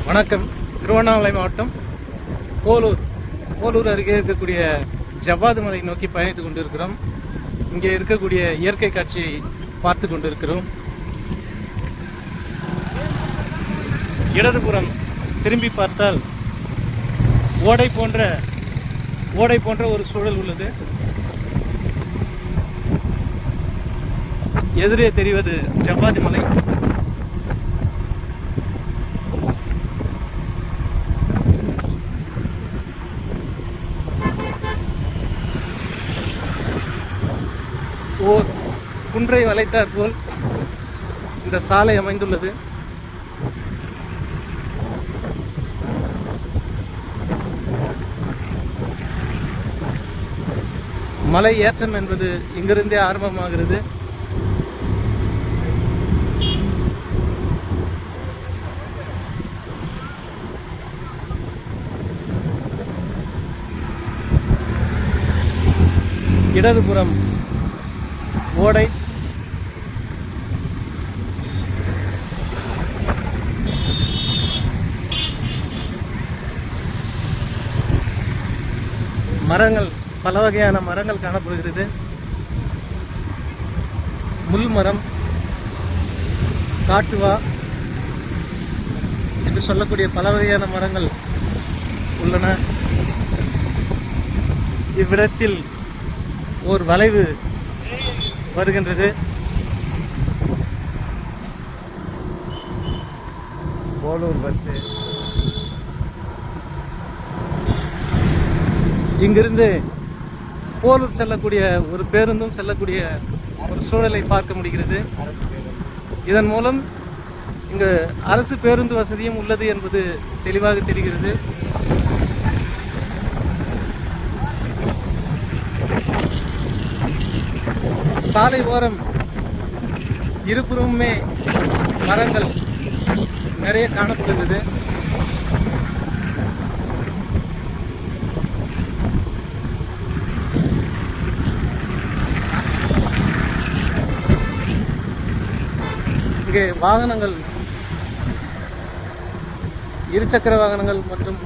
வணக்கம். திருவண்ணாமலை மாவட்டம் போலூர் அருகே இருக்கக்கூடிய ஜவ்வாது மலை நோக்கி பயணித்துக் கொண்டிருக்கிறோம். இங்கே இருக்கக்கூடிய இயற்கை காட்சியை பார்த்து கொண்டிருக்கிறோம். இடதுபுறம் திரும்பி பார்த்தால் ஓடை போன்ற ஒரு சூழல் உள்ளது. எதிரே தெரிவது ஜவ்வாது மலை. ஓர் குன்றை வளைத்தாற் போல் இந்த சாலை அமைந்துள்ளது. மலை ஏற்றம் என்பது இங்கிருந்தே ஆரம்பமாகிறது. இடதுபுறம் ஓடை, மரங்கள், பல வகையான மரங்கள் காணப்படுகிறது. முள் மரம், காட்டுவா என்று சொல்லக்கூடிய பல வகையான மரங்கள் உள்ளன. இவ்விடத்தில் ஓர் வளைவு வருகின்றது. போலூர் பஸ். இங்கிருந்து போலூர் செல்லக்கூடிய ஒரு பேருந்தும் செல்லக்கூடிய ஒரு சூழலை பார்க்க முடிகிறது. இதன் மூலம் இங்கு அரசு பேருந்து வசதியும் உள்ளது என்பது தெளிவாக தெரிகிறது. சாலை ஓரம் இருபுறமுமே மரங்கள் நிறைய காணப்படுகிறது. இங்கே வாகனங்கள், இருசக்கர வாகனங்கள் மற்றும்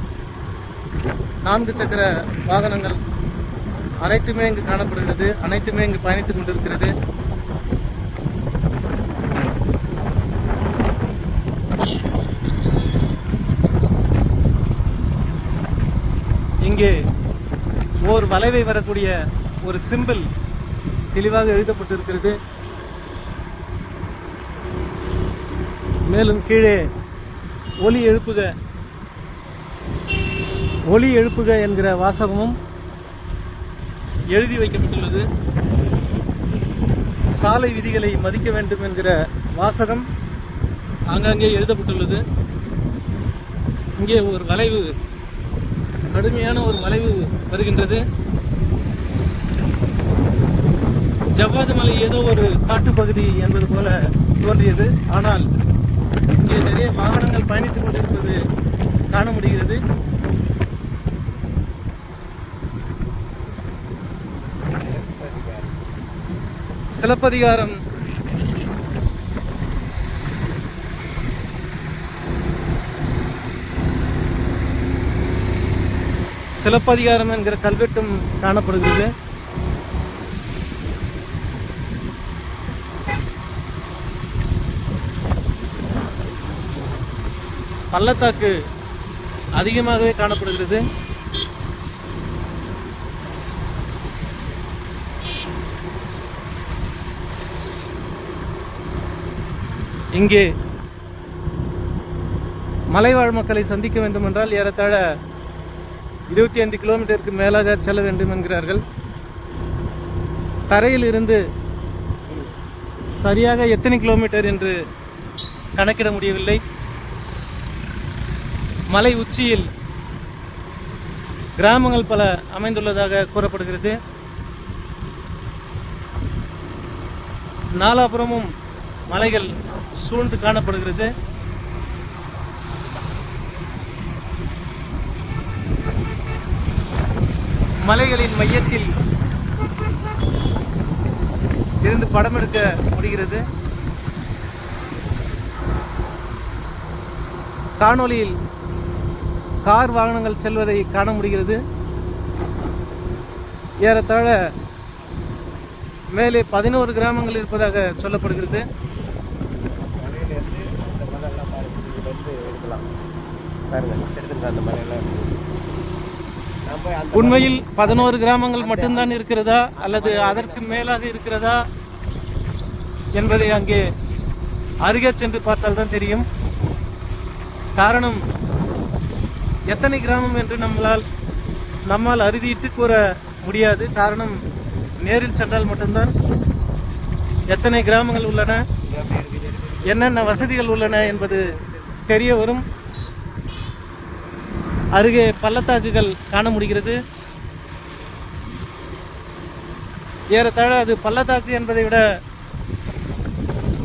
4 சக்கர வாகனங்கள் அனைத்துமே இங்கு காணப்படுகிறது. அனைத்துமே இங்கு பயணித்துக் கொண்டிருக்கிறது. இங்கே ஓர் வளைவை வரக்கூடிய ஒரு சிம்பிள் தெளிவாக எழுதப்பட்டிருக்கிறது. மேலும் கீழே ஒலி எழுப்புக என்கிற வாசகமும் எழுதி வைக்கப்பட்டுள்ளது. சாலை விதிகளை மதிக்க வேண்டும் என்கிற வாசகம் ஆங்காங்கே எழுதப்பட்டுள்ளது. இங்கே ஒரு வளைவு, கடுமையான ஒரு வளைவு வருகின்றது. ஜவ்வாது மலை ஏதோ ஒரு காட்டுப்பகுதி என்பது போல தோன்றியது. ஆனால் இங்கே நிறைய வாகனங்கள் பயணித்துக் கொண்டிருப்பது காண முடிகிறது. சிலப்பதிகாரம் என்கிற கல்வெட்டும் காணப்படுகிறது. பள்ளத்தாக்கு அதிகமாகவே காணப்படுகிறது. இங்கே மலைவாழ் மக்களை சந்திக்க வேண்டும் என்றால் ஏறத்தாழ 25 கிலோமீட்டருக்கு மேலாக செல்ல வேண்டும் என்கிறார்கள். தரையில் இருந்து சரியாக எத்தனை கிலோமீட்டர் என்று கணக்கிட முடியவில்லை. மலை உச்சியில் கிராமங்கள் பல அமைந்துள்ளதாக கூறப்படுகிறது. நாலாபுரமும் மலைகள் சூழ்ந்து காணப்படுகிறது. மலைகளின் மையத்தில் இருந்து படம் எடுக்க முடிகிறது. காணொளியில் கார் வாகனங்கள் செல்வதை காண முடிகிறது. ஏறத்தாழ மேலே 11 கிராமங்கள் இருப்பதாக சொல்லப்படுகிறது. உண்மையில் 11 கிராமங்கள் மட்டும்தான் இருக்கிறதா அல்லது அதற்கு மேலாக இருக்கிறதா என்பதை அங்கே அருகே சென்று பார்த்தால் தான் தெரியும். காரணம், எத்தனை கிராமம் என்று நம்மால் அறுதியிட்டு கூற முடியாது. காரணம், நேரில் சென்றால் மட்டும்தான் எத்தனை கிராமங்கள் உள்ளன, என்னென்ன வசதிகள் உள்ளன என்பது தெரிய வரும். அருகே பள்ளத்தாக்குகள் காண முடிகிறது. ஏறத்தாழ அது பள்ளத்தாக்கு என்பதை விட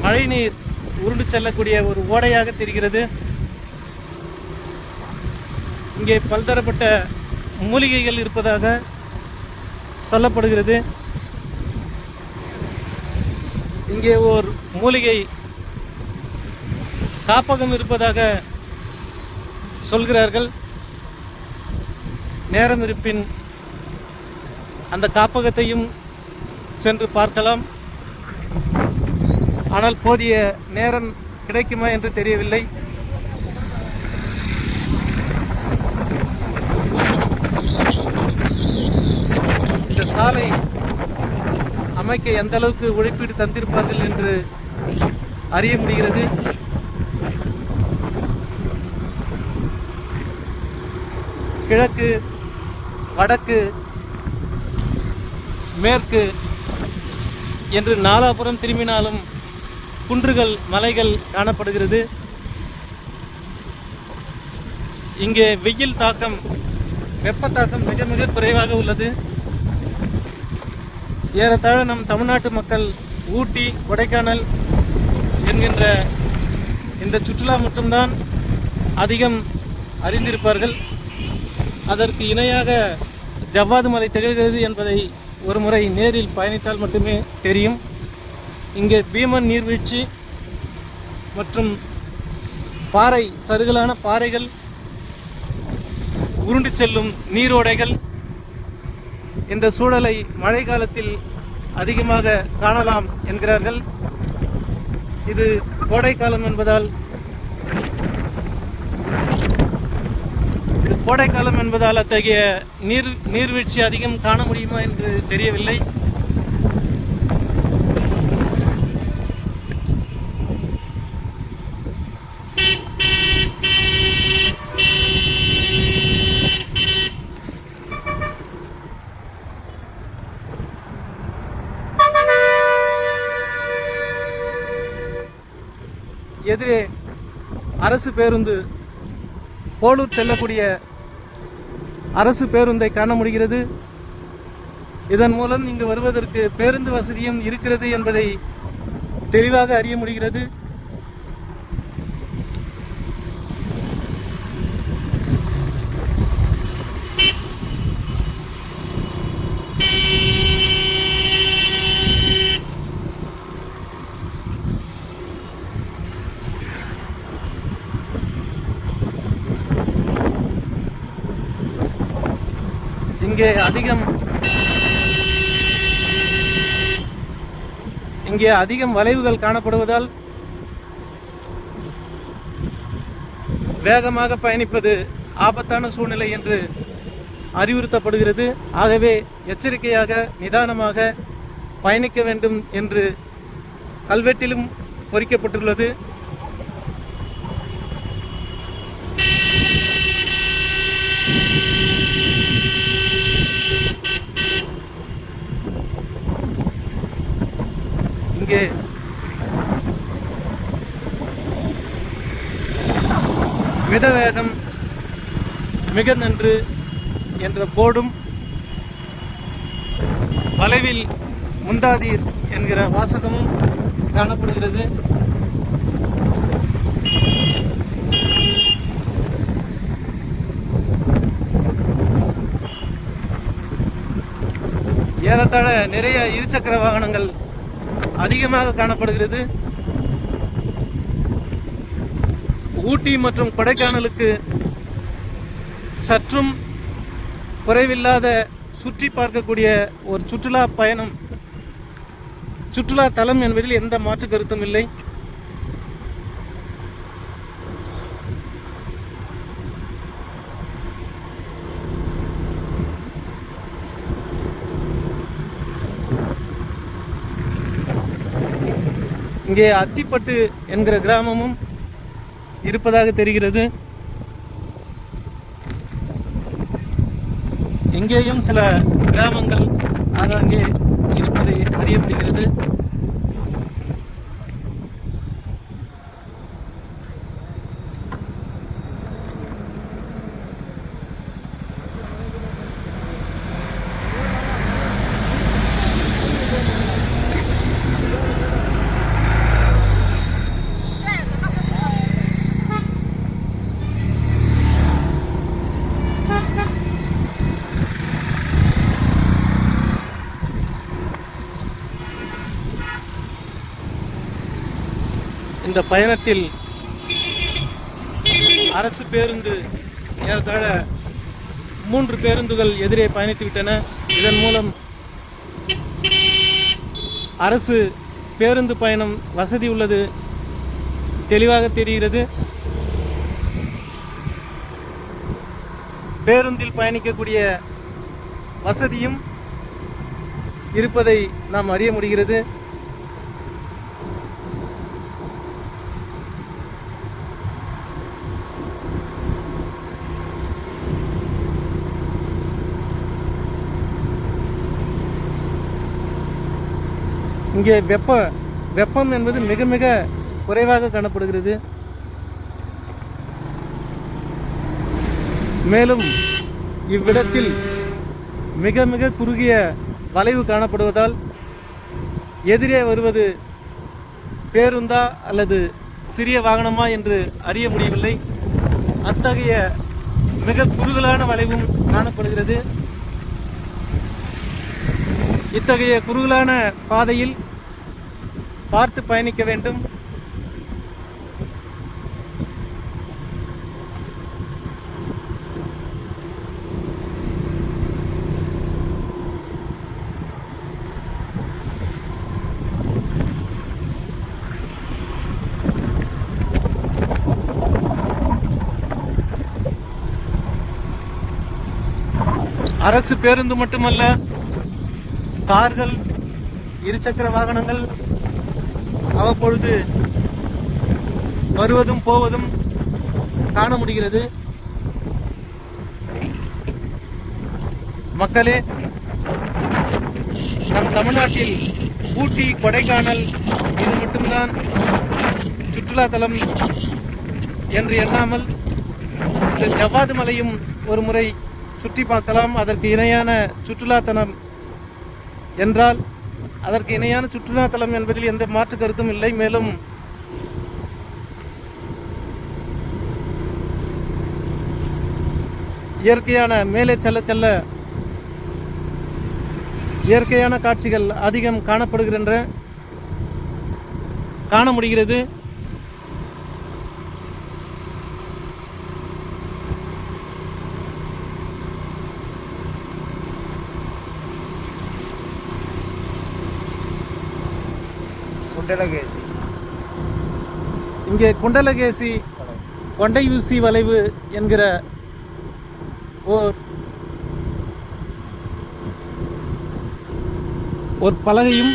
மழைநீர் உருண்டு செல்லக்கூடிய ஒரு ஓடையாக தெரிகிறது. இங்கே பல்தரப்பட்ட மூலிகைகள் இருப்பதாக சொல்லப்படுகிறது. இங்கே ஓர் மூலிகை காப்பகம் இருப்பதாக சொல்கிறார்கள். நேரம் இருப்பின் அந்த காப்பகத்தையும் சென்று பார்க்கலாம். ஆனால் போதிய நேரம் கிடைக்குமா என்று தெரியவில்லை. இந்த சாலை அமைக்க எந்த அளவுக்கு உழைப்பீடு தந்திருப்பார்கள் என்று அறிய முடிகிறது. கிழக்கு, வடக்கு, மேற்கு என்று நாலாபுரம் திரும்பினாலும் குன்றுகள், மலைகள் காணப்படுகிறது. இங்கே வெயில் தாக்கம், வெப்ப தாக்கம் மிக மிக குறைவாக உள்ளது. ஏறத்தாழ நம் தமிழ்நாட்டு மக்கள் ஊட்டி, கொடைக்கானல் என்கின்ற இந்த சுற்றுலா மட்டும்தான் அதிகம் அறிந்திருப்பார்கள். அதற்கு இணையாக ஜவ்வாது மலை திகழ்கிறது என்பதை ஒரு முறை நேரில் பயணித்தால் மட்டுமே தெரியும். இங்கே பீமன் நீர்வீழ்ச்சி மற்றும் பாறை, சருகலான பாறைகள், உருண்டு செல்லும் நீரோடைகள் இந்த சூழலை மழை காலத்தில் அதிகமாக காணலாம் என்கிறார்கள். இது கோடைக்காலம் என்பதால் அத்தகைய நீர்வீழ்ச்சி அதிகம் காண முடியுமா என்று தெரியவில்லை. எதிரே அரசு பேருந்து, போலூர் செல்லக்கூடிய அரசு பேருந்தை காண முடிகிறது. இதன் மூலம் இங்கு வருவதற்கு பேருந்து வசதியும் இருக்கிறது என்பதை தெளிவாக அறிய முடிகிறது. இங்கே அதிகம் வளைவுகள் காணப்படுவதால் வேகமாக பயணிப்பது ஆபத்தான சூழ்நிலை என்று அறிவுறுத்தப்படுகிறது. ஆகவே எச்சரிக்கையாக, நிதானமாக பயணிக்க வேண்டும் என்று கல்வெட்டிலும் பொறிக்கப்பட்டுள்ளது. இங்கே மிதவேகம் மிக நன்று என்ற போர்டும், வளைவில் முந்தாதீர் என்கிற வாசகமும் காணப்படுகிறது. ஏறத்தாழ நிறைய இருசக்கர வாகனங்கள் அதிகமாக காணப்படுகிறது. ஊட்டி மற்றும் கொடைக்கானலுக்கு சற்றும் குறைவில்லாத சுற்றி பார்க்கக்கூடிய ஒரு சுற்றுலா தலம் என்பதில் எந்த மாற்று கருத்தும் இல்லை. இங்கே அத்திப்பட்டு என்கிற கிராமமும் இருப்பதாக தெரிகிறது. இங்கேயும் சில கிராமங்கள் ஆங்காங்கே இருப்பதை அறிய முடிகிறது. இந்த பயணத்தில் அரசு பேருந்து ஏறத்தாழ 3 பேருந்துகள் எதிரே பயணித்துவிட்டன. இதன் மூலம் அரசு பேருந்து பயணம் வசதி உள்ளது தெளிவாக தெரிகிறது. பேருந்தில் பயணிக்கக்கூடிய வசதியும் இருப்பதை நாம் அறிய முடிகிறது. இங்கே வெப்பம் என்பது மிக மிக குறைவாக காணப்படுகிறது. மேலும் இவ்விடத்தில் மிக மிக குறுகிய வளைவு காணப்படுவதால் எதிரே வருவது பேருந்தா அல்லது சிறிய வாகனமா என்று அறிய முடியவில்லை. அத்தகைய மிக குறுகலான வளைவும் காணப்படுகிறது. இத்தகைய குறுகலான பாதையில் பார்த்து பயணிக்க வேண்டும். அரசு பேருந்து மட்டுமல்ல, கார்கள், இருசக்கர வாகனங்கள் அவ்வப்பொழுது வருவதும் போவதும் காண முடிகிறது. மக்களே, நம் தமிழ்நாட்டில் ஊட்டி, கொடைக்கானல் இது மட்டும்தான் சுற்றுலா தலம் என்று எண்ணாமல் இந்த ஜவ்வாது மலையும் ஒரு முறை சுற்றி பார்க்கலாம். அதற்கு இணையான சுற்றுலா தலம் என்றால் அதற்கு இணையான சுற்றுலா தலம் என்பதில் எந்த மாற்று கருத்தும் இல்லை. மேலும் இயற்கையான மேலே செல்ல செல்ல இயற்கையான காட்சிகள் அதிகம் காண முடிகிறது. இங்கே குண்டலகேசி கொண்டை ஊசி வளைவு என்கிற ஒரு பலகையும்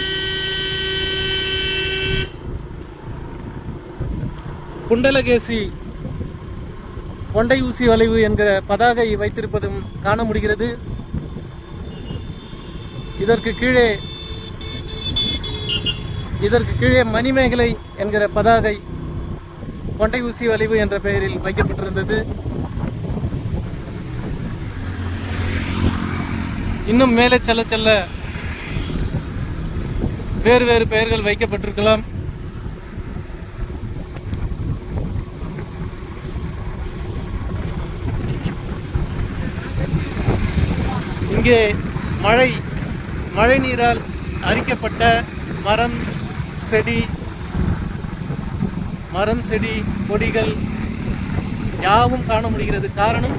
குண்டலகேசி கொண்டை ஊசி வளைவு என்கிற பதாகை வைத்திருப்பதும் காண முடிகிறது. இதற்கு கீழே மணிமேகலை என்கிற பதாகை கொண்டை ஊசி வளைவு என்ற பெயரில் வைக்கப்பட்டிருந்தது. இன்னும் மேலே செல்ல செல்ல வேறு பெயர்கள் வைக்கப்பட்டிருக்கலாம். இங்கே மழை நீரால் அரிக்கப்பட்ட மரம் செடி கொடிகள் யாவும் காண முடிகிறது. காரணம்,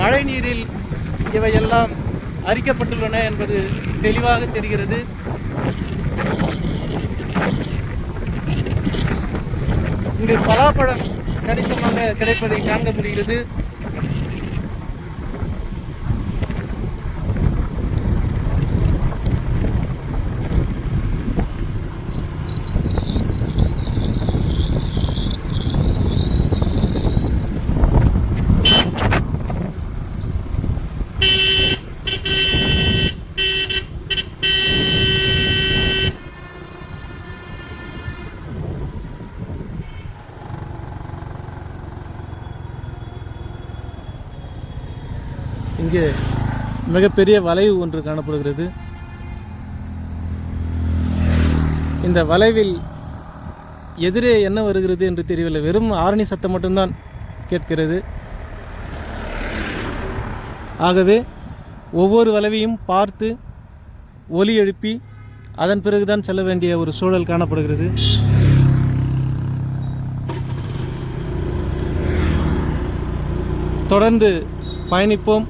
மழை நீரில் இவையெல்லாம் அரிக்கப்பட்டுள்ளன என்பது தெளிவாக தெரிகிறது. இங்கு பலாப்பழம் கணிசமாக கிடைப்பதை காண முடிகிறது. இங்கே மிகப்பெரிய வளைவு ஒன்று காணப்படுகிறது. இந்த வளைவில் எதிரே என்ன வருகிறது என்று தெரியவில்லை. வெறும் ஆரணி சத்தம் மட்டும்தான் கேட்கிறது. ஆகவே ஒவ்வொரு வளைவையும் பார்த்து ஒலி எழுப்பி அதன் பிறகுதான் செல்ல வேண்டிய ஒரு சூழல் காணப்படுகிறது. தொடர்ந்து பயணிப்போம்.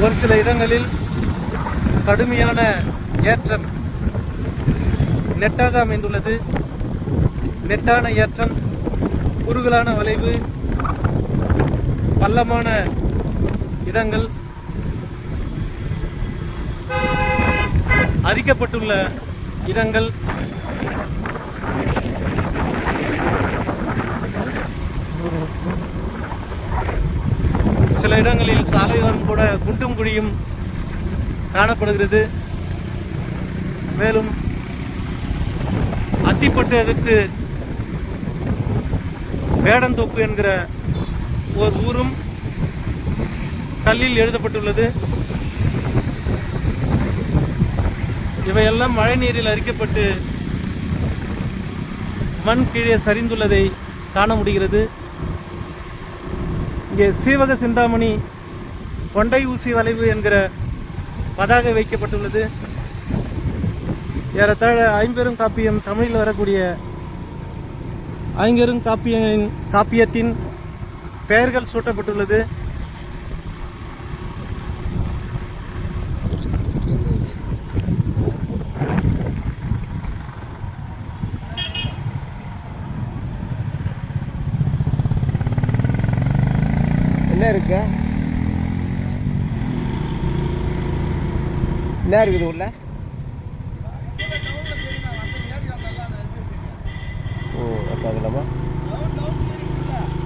ஒரு சில இடங்களில் கடுமையான ஏற்றம் நெட்டாக அமைந்துள்ளது. நெட்டான ஏற்றம், குறுகலான வளைவு, பள்ளமான இடங்கள், அரிக்கப்பட்டுள்ள இடங்கள், சில இடங்களில் சாலையோரம் கூட குண்டும் குழியும் காணப்படுகிறது. மேலும் அத்திப்பட்டு எதிர்த்து வேடந்தோப்பு என்கிற ஒரு ஊரும் கல்லில் எழுதப்பட்டுள்ளது. இவையெல்லாம் மழை நீரில் அரிக்கப்பட்டு மண் கீழே சரிந்துள்ளதை காண முடிகிறது. இங்கே சீவக சிந்தாமணி கொண்டை ஊசி வளைவு என்கிற பதாகை வைக்கப்பட்டுள்ளது. ஏறத்தாழ ஐம்பெரும் காப்பியம் தமிழில் வரக்கூடிய ஐம்பெரும் காப்பியத்தின் பெயர்கள் சூட்டப்பட்டுள்ளது. என்ன இருக்கு? என்ன இருக்குது உள்ள? ஓ, பார்க்கலாமா?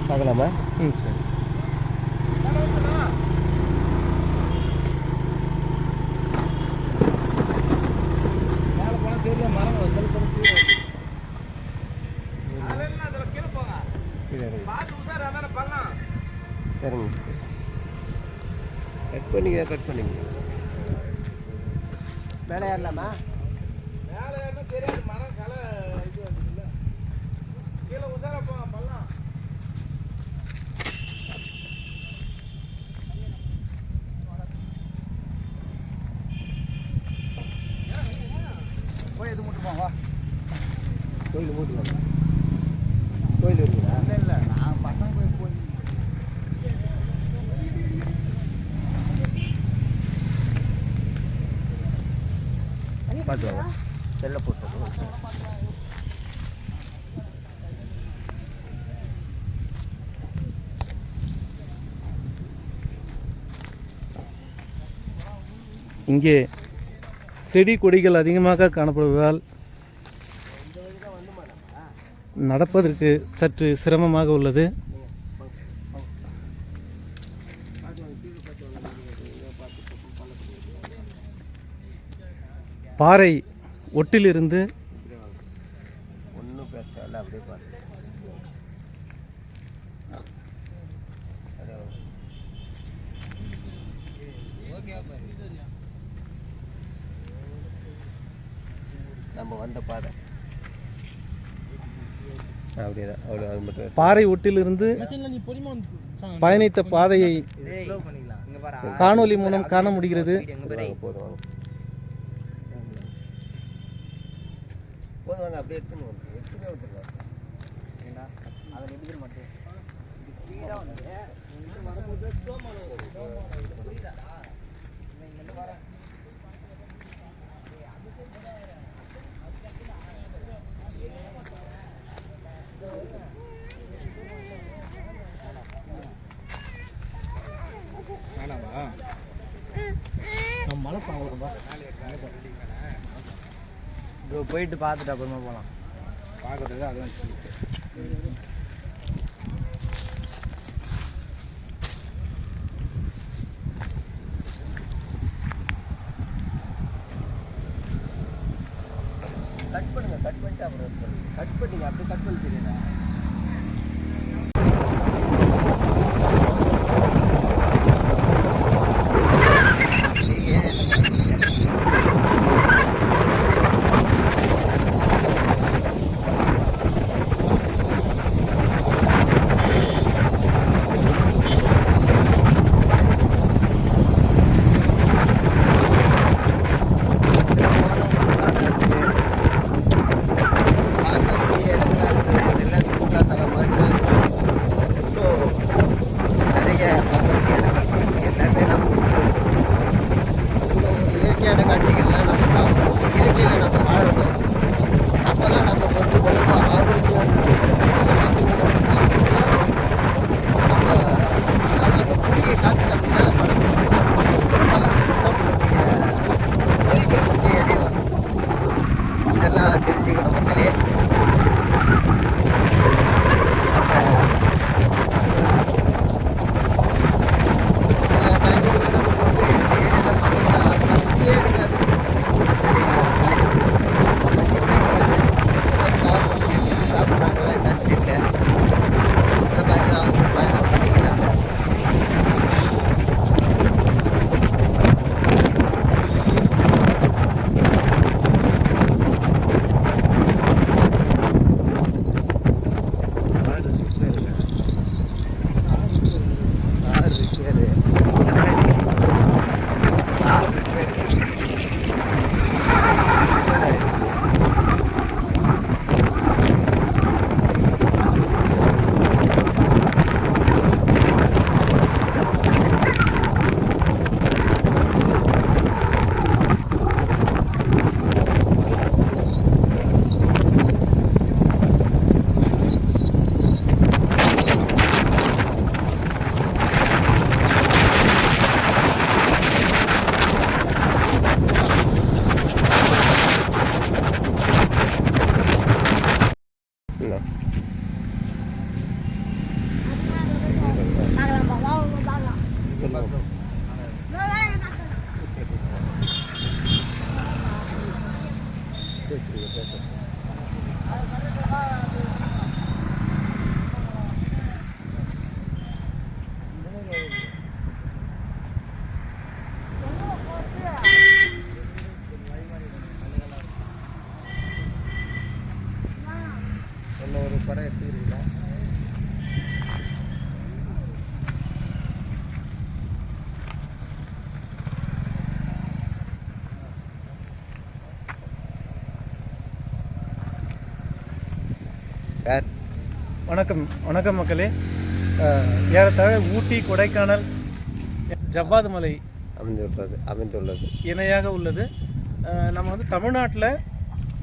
பார்க்கலாமா? சரி. சரிங்க, கட் பண்ணிங்க. மேலே ஏறலாமா? மேலே ஏறினா தெரியாது, மரம் களை இது வந்துதுல்ல. கீழே உசார போங்க, பள்ளம். போய் எது மூட்டு போங்க, வா. கோயில் மூட்டுவாங்க. கோயில் இருக்குதா? இல்லை, நான் பசங்க போய் பார்த்து செல்ல போட்டு இங்கே செடி கொடிகள் அதிகமாக காணப்படுவதால் நடப்பதற்கு சற்று சிரமமாக உள்ளது. பாறை ஒட்டிலிருந்து அப்படியே பாரு. நம்ம வந்த பாதை அப்படியேதான் அவ்வளோ. அது மட்டும் பாறை ஒட்டிலிருந்து பயணித்த பாதையை காணொளி மூலம் காண முடிகிறது. போதும் வாங்க. போதும் வாங்க, அப்படியே எடுத்துன்னு வந்து வந்துடலாம். அதில் எப்படி மட்டும் போயிட்டு பார்த்துட்டு அப்புறமா போகலாம். பார்க்கறது அதுவும் கட் பண்ணுங்க, கட் பண்ணிட்டு அப்புறம் கட் பண்ணிங்க, அப்படியே கட் பண்ணி தெரியுதா? ஒரு படம் எடுத்துக்கிறீங்களா? வணக்கம் வணக்கம் மக்களே. ஏறத்தாழ ஊட்டி, கொடைக்கானல், ஜவ்வாது மலை அமைந்துள்ளது இணையாக உள்ளது. நம்ம வந்து தமிழ்நாட்டில்